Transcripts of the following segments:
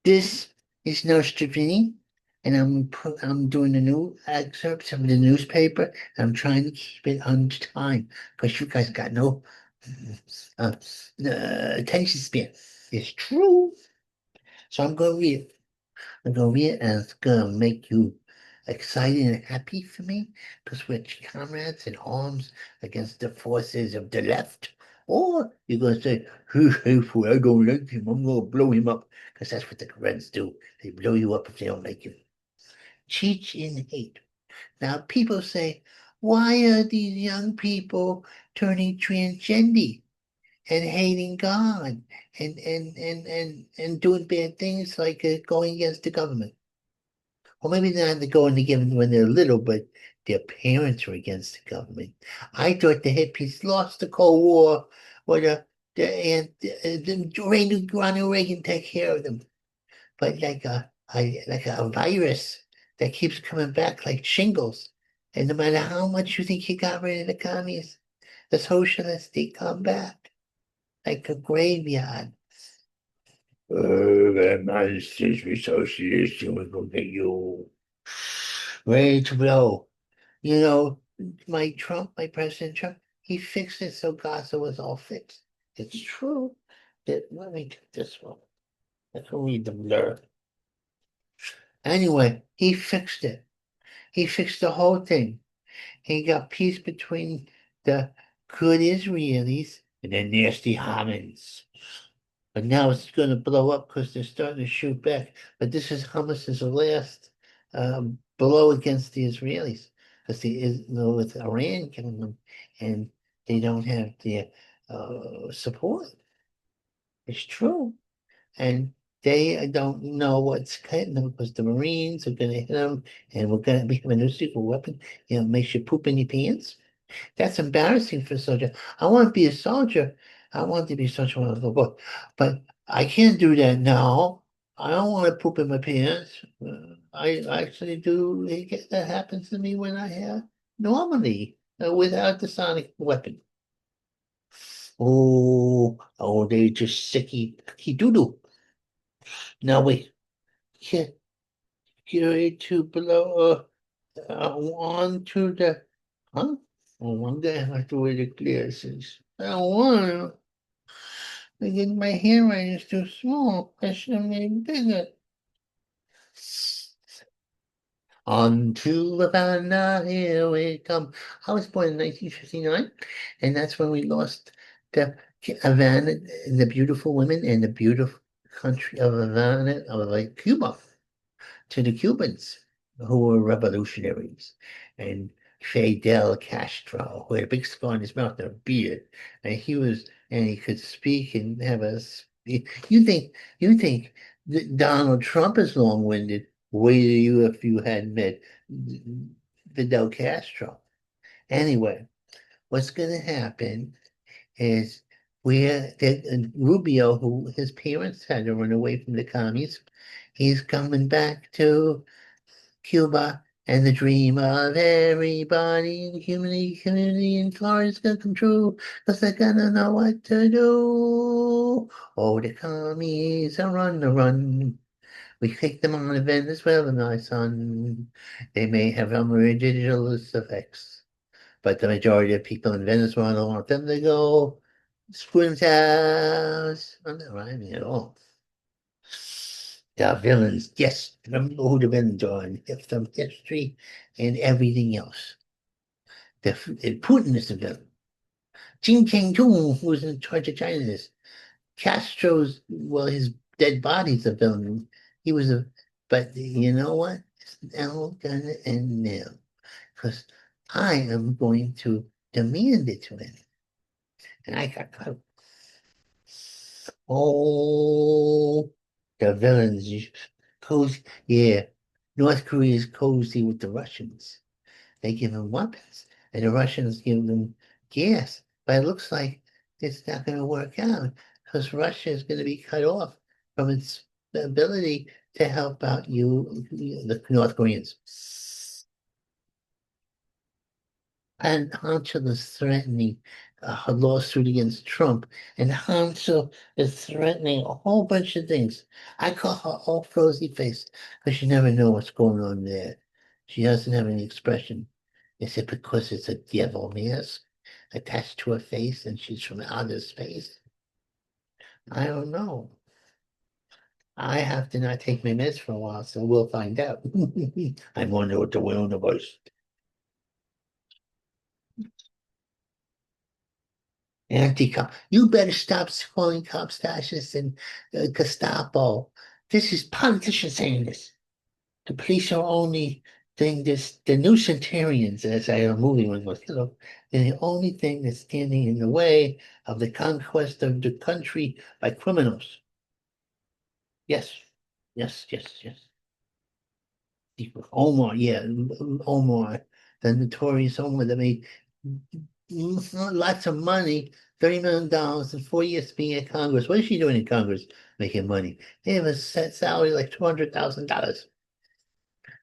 This is Nostrovini, and I'm doing the new excerpts of the newspaper. And I'm trying to keep it on time because you guys got no uh, attention span. It's true. So I'm gonna read it. I'm gonna read it, and it's gonna make you excited and happy for me because we're comrades in arms against the forces of the left. Or you're gonna say, hey, fool, I don't like him. I'm gonna blow him up because that's what the Reds do. They blow you up if they don't like you. Teach in hate. Now people say, why are these young people turning transgender and hating God and doing bad things like going against the government? Or maybe they're not going to give them when they're little, but their parents were against the government. I thought the hippies lost the Cold War, or Ronald Reagan take care of them. But like a virus that keeps coming back like shingles. And no matter how much you think you got rid of the communists, the socialists, they come back like a graveyard. That man says we socialists and we're gonna get you ready to blow. You know, my President Trump, he fixed it so Gaza was all fixed. It's true. Let me get this one. I can read the blur. Anyway, he fixed it. He fixed the whole thing. He got peace between the good Israelis and the nasty Hamas. But now it's going to blow up because they're starting to shoot back. But this is Hamas's last blow against the Israelis because with Iran killing them, and they don't have the support. It's true, and they don't know what's hitting them because the Marines are going to hit them, and we're going to become a nuclear weapon. Makes you poop in your pants. That's embarrassing for a soldier. I want to be a soldier. I want to be such one of the book, but I can't do that now. I don't want to poop in my pants. I actually do. That happens to me when I have normally without the sonic weapon. They just sicky doodle. Now wait, get ready to blow on to the huh? Oh, one day I have to wear the glasses. I don't want to. Because my handwriting is too small. I should have made it bigger. On to Havana, here we come. I was born in 1959, and that's when we lost the Havana, the beautiful women and the beautiful country of Havana, of like Cuba, to the Cubans who were revolutionaries. And Fidel Castro, who had a big scar on his mouth and a beard, and he could speak and have you think that Donald Trump is long-winded? Wait till you if you had met Fidel Castro. Anyway, what's going to happen is Rubio, who his parents had to run away from the commies, he's coming back to Cuba, and the dream of everybody in the community in Florida is gonna come true, because they're gonna know what to do. Oh, the commies are on the run. We kick them on to Venezuela, my son. They may have digital effects, but the majority of people in Venezuela want them to go screw themselves. I'm not rhyming at all. The villains, yes, remember who the villains are and from history and everything else. Putin is the villain. Jin Cheng-tung, who's in charge of China, is Castro's, well, his dead body's a villain. He was a, but you know what? It's now gonna end now because I am going to demand it to him. And I got caught. Oh, the villains. Cozy. Yeah. North Korea is cozy with the Russians. They give them weapons, and the Russians give them gas. But it looks like it's not going to work out because Russia is going to be cut off from its ability to help out the North Koreans. And Hunter is threatening a lawsuit against Trump, and Hansel is threatening a whole bunch of things. I call her all frozy face because you never know what's going on there. She doesn't have any expression. Is it because it's a devil mask attached to her face and she's from outer space? I don't know. I have to not take my meds for a while, so we'll find out. I wonder what the universe. Anti-cop. You better stop calling cops fascists and Gestapo. This is politicians saying this. The police are only thing this the nuisantarians, as I a movie one was, they're the only thing that's standing in the way of the conquest of the country by criminals. Yes, yes, yes, yes. Omar, yeah, Omar, the notorious Omar that made lots of money, $30 million in 4 years being in Congress. What is she doing in Congress making money? They have a set salary like $200,000.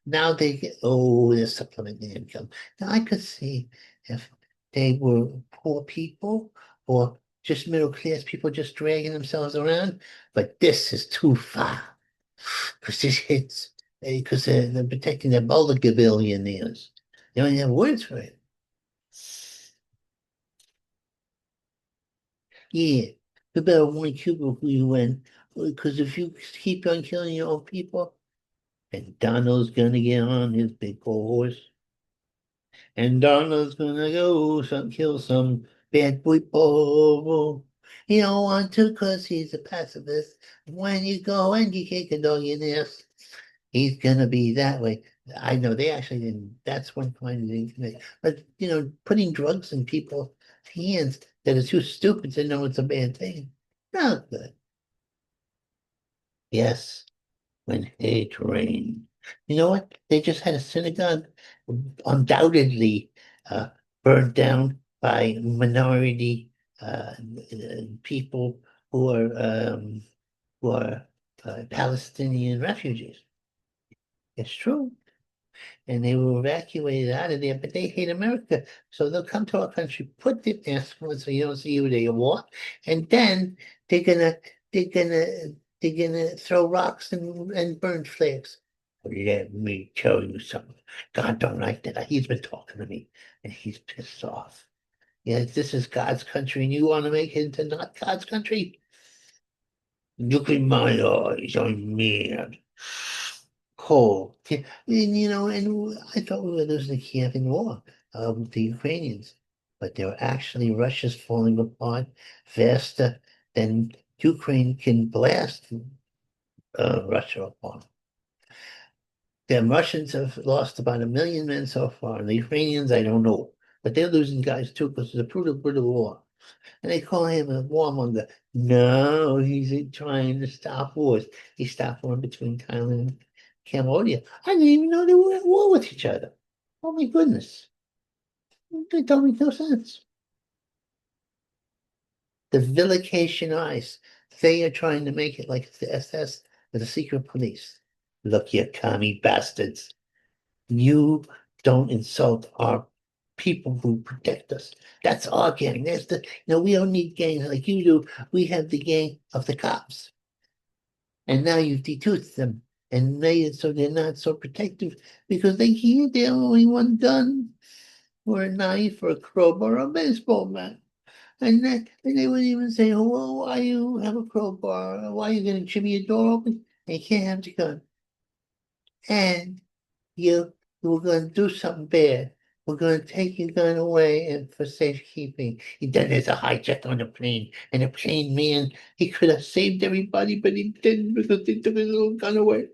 Now they get, oh, they're supplementing income. Now I could see if they were poor people or just middle class people just dragging themselves around, but this is too far because this hits because they're protecting their bullet billionaires. They don't have words for it. Yeah, you better warn Cuba who you win because if you keep on killing your own people, and Donald's gonna get on his big old horse. And Donald's gonna go kill some bad people. He don't want to because he's a pacifist. When you go and you kick a dog in the ass, he's gonna be that way. I know they actually didn't. That's one point they didn't make. But putting drugs in people's hands that are too stupid to know it's a bad thing. Not good. Yes, when hate reigned. You know what? They just had a synagogue undoubtedly uh, burned down by minority people who are Palestinian refugees. It's true. And they were evacuated out of there, but they hate America. So they'll come to our country, put the mask on so you don't see who they are, and then they're gonna they're gonna they're gonna throw rocks and burn flags. Let me tell you something. God don't like that. He's been talking to me and he's pissed off. Yeah, this is God's country and you want to make it into not God's country? Look in my eyes, I'm mad. Cold. Yeah, and I thought we were losing the Kievan war with the Ukrainians, but they were actually Russia's falling apart faster than Ukraine can blast Russia apart. The Russians have lost about 1 million men so far, and the Ukrainians, I don't know, but they're losing guys too because it's a brutal, brutal war. And they call him a warmonger. No, he's trying to stop wars. He stopped war between Thailand and Cambodia. I didn't even know they were at war with each other. Oh my goodness. They don't make no sense. The Vilication Ice. They are trying to make it like it's the SS or the secret police. Look, you commie bastards. You don't insult our people who protect us. That's our gang. We don't need gangs like you do. We have the gang of the cops. And now you've detoothed them and made it so they're not so protective because they only one gun or a knife or a crowbar or a baseball bat. And they wouldn't even say, oh, well, why you have a crowbar? Why are you going to chimney your door open? And you can't have the gun. And you were going to do something bad. We're going to take your gun away and for safekeeping. Then there's a hijack on the plane, and the plane man, he could have saved everybody, but he didn't because they took his little gun away.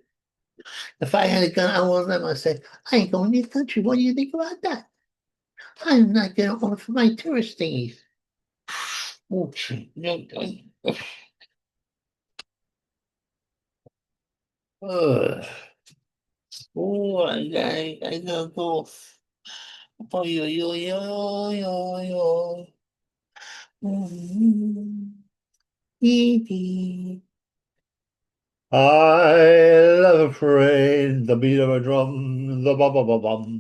If I had a gun, I would let myself say, I ain't going to the country. What do you think about that? I'm not going to offer my tourist thingies. Oh, gee, no, uh, oh, I gotta go. Oh, yo. Mhm. I love a parade, the beat of a drum, the bum bum bum bum.